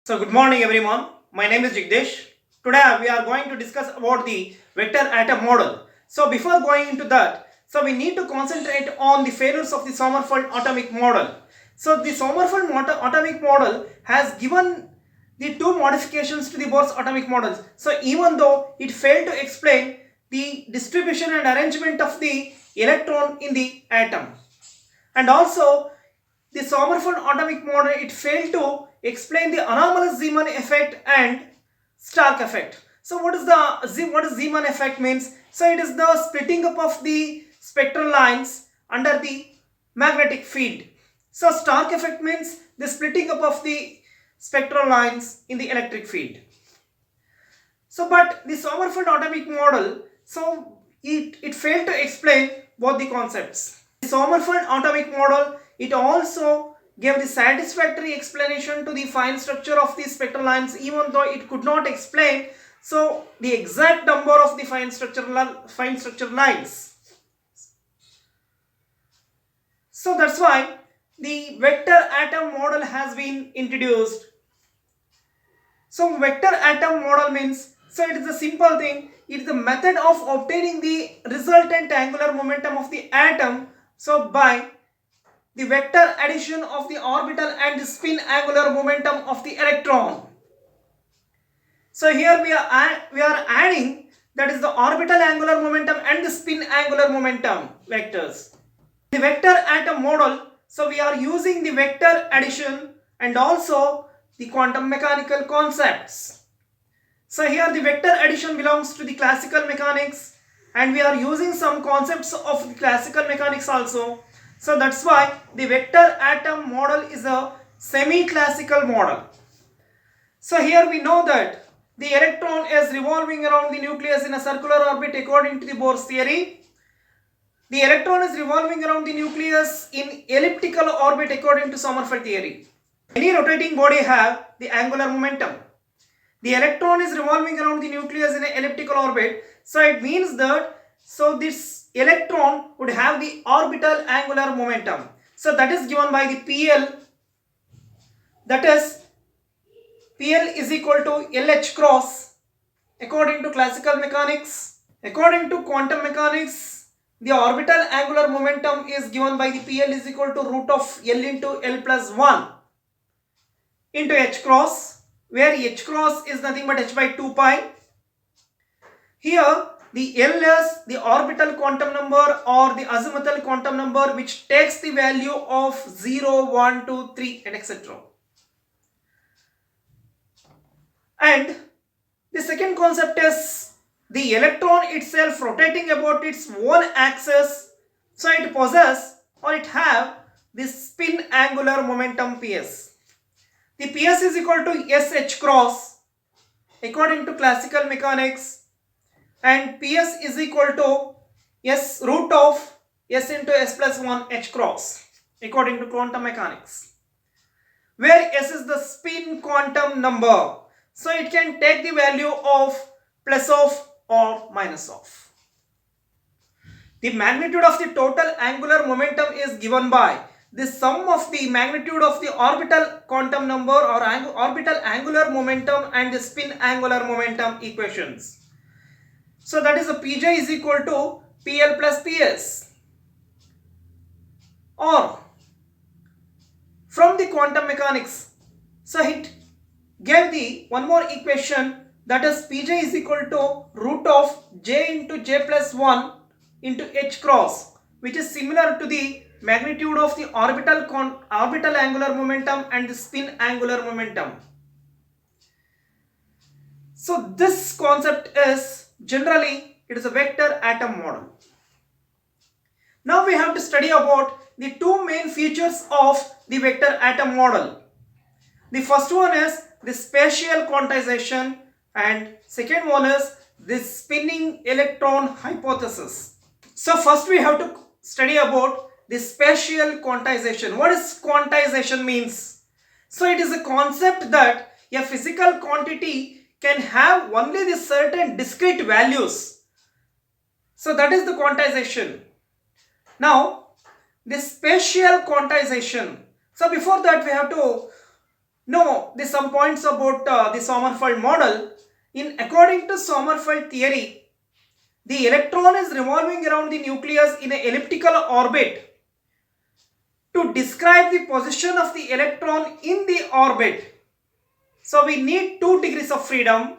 So good morning everyone. My name is Jigdesh. Today we are going to discuss about the vector atom model. So before going into that, we need to concentrate on the failures of the Sommerfeld atomic model. So the Sommerfeld atomic model has given the two modifications to the Bohr's atomic models. So even though it failed to explain the distribution and arrangement of the electron in the atom, and also the Sommerfeld atomic model, it failed to explain the anomalous Zeeman effect and Stark effect. So what is Zeeman effect means? So it is the splitting up of the spectral lines under the magnetic field. So Stark effect means the splitting up of the spectral lines in the electric field. So but the Sommerfeld atomic model, it failed to explain both the concepts. The Sommerfeld atomic model, it also gave the satisfactory explanation to the fine structure of the spectral lines, even though it could not explain the exact number of the fine structure lines. So that's why the vector atom model has been introduced. So vector atom model means, so it is a simple thing. It is the method of obtaining the resultant angular momentum of the atom, so by the vector addition of the orbital and the spin angular momentum of the electron. So here we are adding, that is the orbital angular momentum and the spin angular momentum vectors. The vector atom model, so we are using the vector addition and also the quantum mechanical concepts. So here the vector addition belongs to the classical mechanics, and we are using some concepts of the classical mechanics also. So that's why the vector atom model is a semi-classical model. So here we know that the electron is revolving around the nucleus in a circular orbit according to the Bohr's theory. The electron is revolving around the nucleus in elliptical orbit according to Sommerfeld theory. Any rotating body have the angular momentum. The electron is revolving around the nucleus in an elliptical orbit. So it means that this electron would have the orbital angular momentum. So that is given by the PL. That is PL is equal to LH cross according to classical mechanics. According to quantum mechanics, the orbital angular momentum is given by the PL is equal to root of L into L plus 1 into H cross, where H cross is nothing but H by 2 pi. Here the L is the orbital quantum number or the azimuthal quantum number, which takes the value of 0, 1, 2, 3 and etc. And the second concept is the electron itself rotating about its own axis. So it possesses or it have this spin angular momentum PS. The PS is equal to SH cross according to classical mechanics, and PS is equal to S root of S into S plus 1 H cross according to quantum mechanics, where S is the spin quantum number. So it can take the value of plus of or minus of. The magnitude of the total angular momentum is given by the sum of the magnitude of the orbital quantum number or orbital angular momentum and the spin angular momentum equations. So that is a Pj is equal to PL plus PS. Or from the quantum mechanics, so it gave the one more equation, that is Pj is equal to root of J into J plus 1 into H cross, which is similar to the magnitude of the orbital angular momentum and the spin angular momentum. So this concept is generally, it is a vector atom model. Now we have to study about the two main features of the vector atom model. The first one is the spatial quantization, and second one is the spinning electron hypothesis. So first we have to study about the spatial quantization. What is quantization means? So it is a concept that a physical quantity can have only the certain discrete values. So that is the quantization. Now the spatial quantization. So before that we have to know the some points about the Sommerfeld model. In according to Sommerfeld theory, the electron is revolving around the nucleus in an elliptical orbit. To describe the position of the electron in the orbit, so we need 2 degrees of freedom.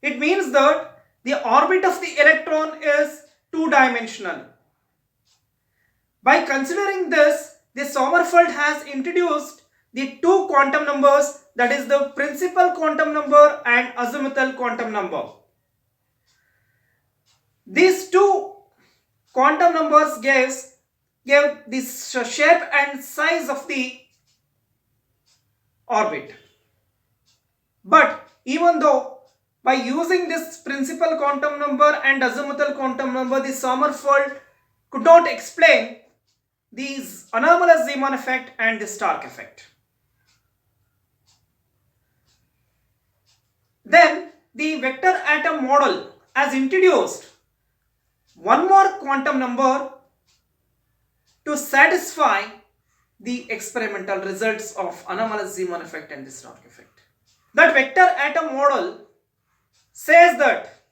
It means that the orbit of the electron is two-dimensional. By considering this, the Sommerfeld has introduced the 2 quantum numbers, that is the principal quantum number and azimuthal quantum number. These 2 quantum numbers gave this shape and size of the orbit. But even though by using this principal quantum number and azimuthal quantum number, the Sommerfeld could not explain these anomalous Zeeman effect and the Stark effect. Then the vector atom model has introduced one more quantum number to satisfy the experimental results of anomalous Zeeman effect and the Stark effect. That vector atom model says that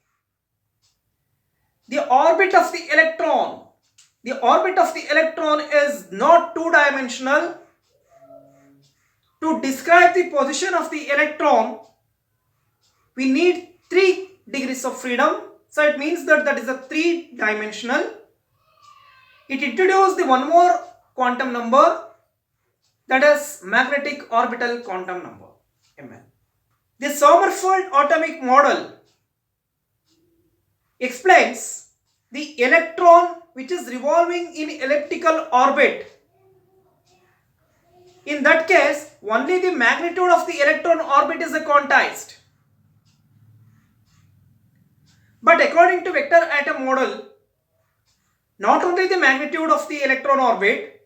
the orbit of the electron is not two-dimensional. To describe the position of the electron, we need 3 degrees of freedom. So it means that is a 3-dimensional. It introduced the one more quantum number, that is magnetic orbital quantum number, Mn. The Sommerfeld atomic model explains the electron which is revolving in elliptical orbit. In that case, only the magnitude of the electron orbit is quantized. But according to vector atom model, not only the magnitude of the electron orbit,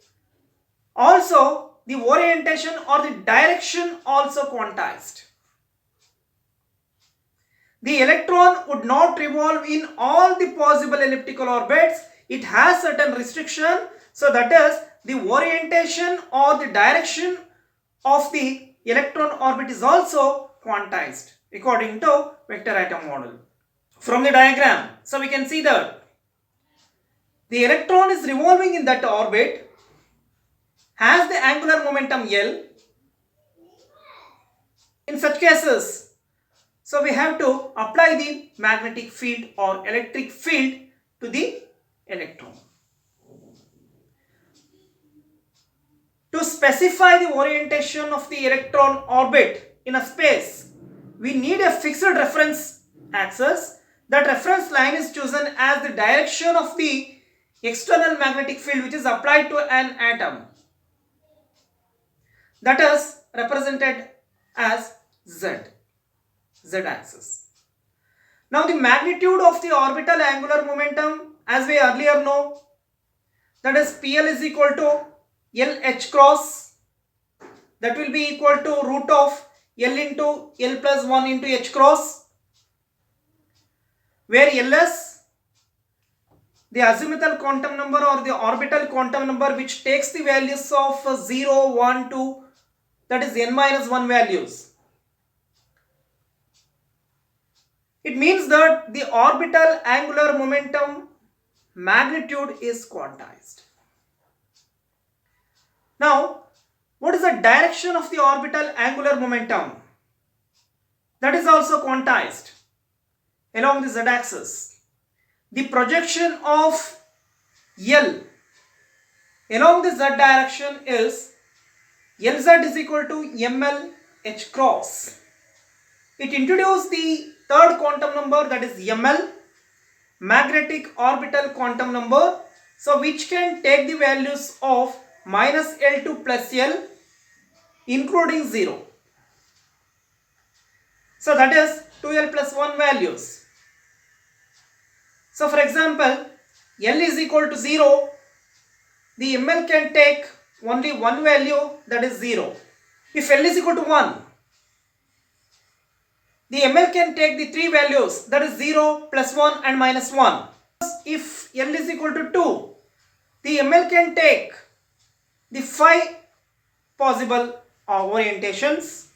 also the orientation or the direction also quantized. The electron would not revolve in all the possible elliptical orbits. It has certain restriction. So that is the orientation or the direction of the electron orbit is also quantized according to vector atom model. From the diagram, so we can see that the electron is revolving in that orbit, has the angular momentum L. In such cases, so we have to apply the magnetic field or electric field to the electron. To specify the orientation of the electron orbit in a space, we need a fixed reference axis. That reference line is chosen as the direction of the external magnetic field which is applied to an atom. That is represented as Z axis. Now the magnitude of the orbital angular momentum, as we earlier know, that is PL is equal to LH cross, that will be equal to root of L into L plus 1 into H cross, where Ls, the azimuthal quantum number or the orbital quantum number which takes the values of 0, 1, 2, that is n minus 1 values. It means that the orbital angular momentum magnitude is quantized. Now, what is the direction of the orbital angular momentum? That is also quantized along the z-axis. The projection of L along the z direction is Lz is equal to ml h cross. It introduced the third quantum number, that is ml, magnetic orbital quantum number, so which can take the values of minus L to plus L including 0. So that is 2L plus 1 values. So for example, L is equal to 0, the ml can take only one value, that is 0. If L is equal to 1, the ml can take the 3 values, that is 0, plus 1 and minus 1. If L is equal to 2, the ml can take the 5 possible orientations.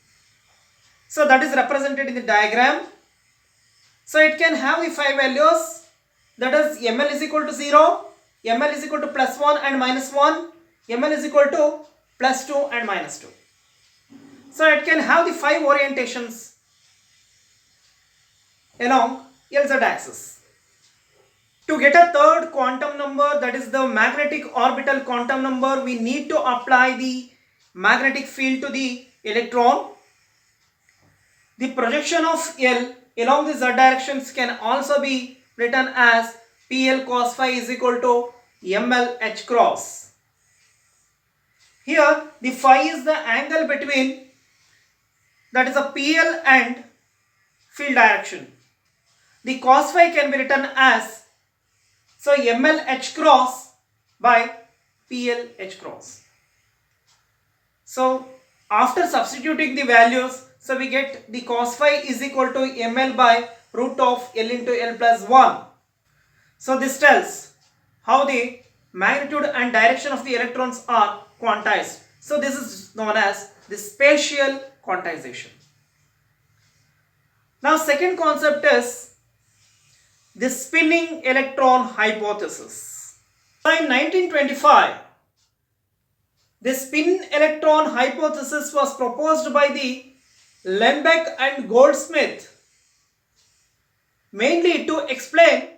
So that is represented in the diagram. So it can have the 5 values, that is ml is equal to 0, ml is equal to plus 1 and minus 1, ml is equal to plus 2 and minus 2. So it can have the 5 orientations along LZ axis. To get a third quantum number, that is the magnetic orbital quantum number, we need to apply the magnetic field to the electron. The projection of L along the z directions can also be written as PL cos phi is equal to ML H cross. Here the phi is the angle between, that is a PL and field direction. The cos phi can be written as, so ML H cross by PL H cross. So after substituting the values, so we get the cos phi is equal to ml by root of L into L plus 1. So this tells how the magnitude and direction of the electrons are quantized. So this is known as the spatial quantization. Now second concept is the spinning electron hypothesis. So in 1925, the spin electron hypothesis was proposed by the Lembeck and Goldsmith, mainly to explain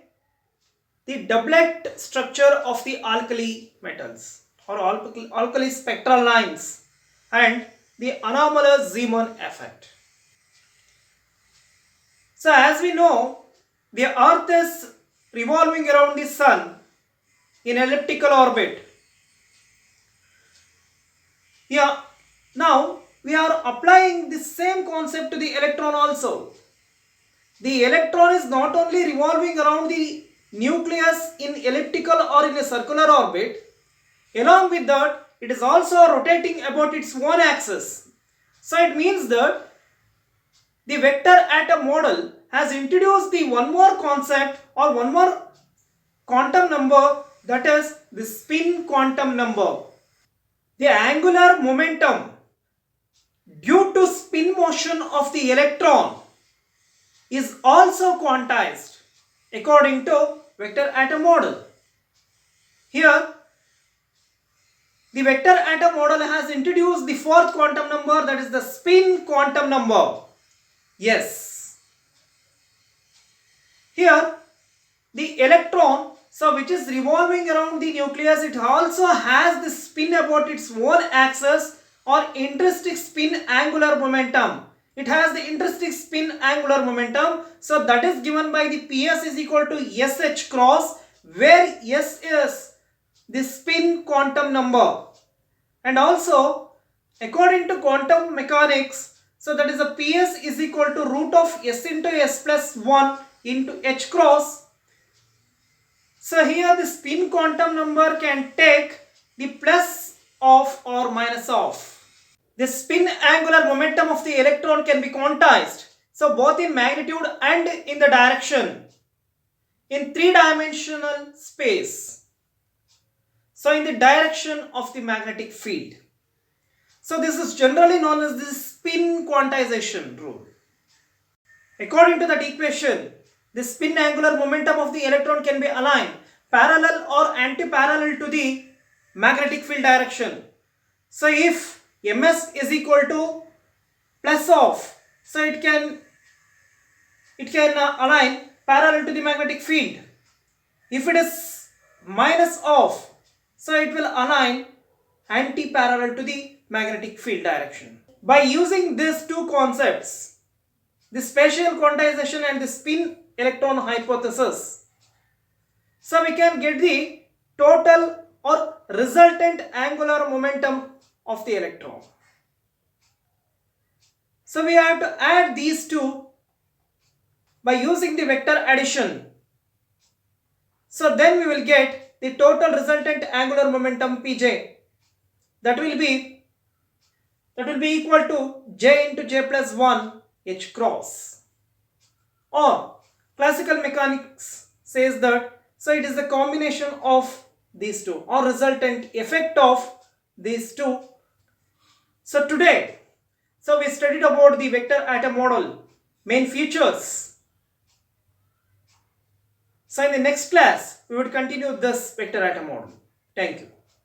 the doublet structure of the alkali metals or alkali spectral lines and the anomalous Zeeman effect. So as we know, the earth is revolving around the sun in elliptical orbit. Here now we are applying the same concept to the electron also. The electron is not only revolving around the nucleus in elliptical or in a circular orbit, along with that it is also rotating about its own axis. So it means that the vector atom model has introduced the one more concept or one more quantum number, that is the spin quantum number. The angular momentum due to spin motion of the electron is also quantized according to vector atom model. Here the vector atom model has introduced the fourth quantum number, that is the spin quantum number. Yes. Here the electron, so which is revolving around the nucleus, it also has the spin about its own axis or intrinsic spin angular momentum. It has the intrinsic spin angular momentum. So that is given by the PS is equal to SH cross, where S is the spin quantum number. And also according to quantum mechanics, so that is the PS is equal to root of S into S plus 1 into H cross. So here the spin quantum number can take the plus of or minus of. The spin angular momentum of the electron can be quantized, so both in magnitude and in the direction, in three-dimensional space. So in the direction of the magnetic field. So this is generally known as the spin quantization rule. According to that equation, the spin angular momentum of the electron can be aligned parallel or anti-parallel to the magnetic field direction. So if ms is equal to plus of, so it can align parallel to the magnetic field. If it is minus of, so it will align anti-parallel to the magnetic field direction. By using these two concepts, the spatial quantization and the spin electron hypothesis, so we can get the total or resultant angular momentum of the electron. So we have to add these two by using the vector addition. So then we will get the total resultant angular momentum Pj. That will be equal to J into J plus 1 H cross. Or classical mechanics says that, so it is the combination of these two or resultant effect of these two So today, we studied about the vector atom model, main features. So in the next class, we would continue this vector atom model. Thank you.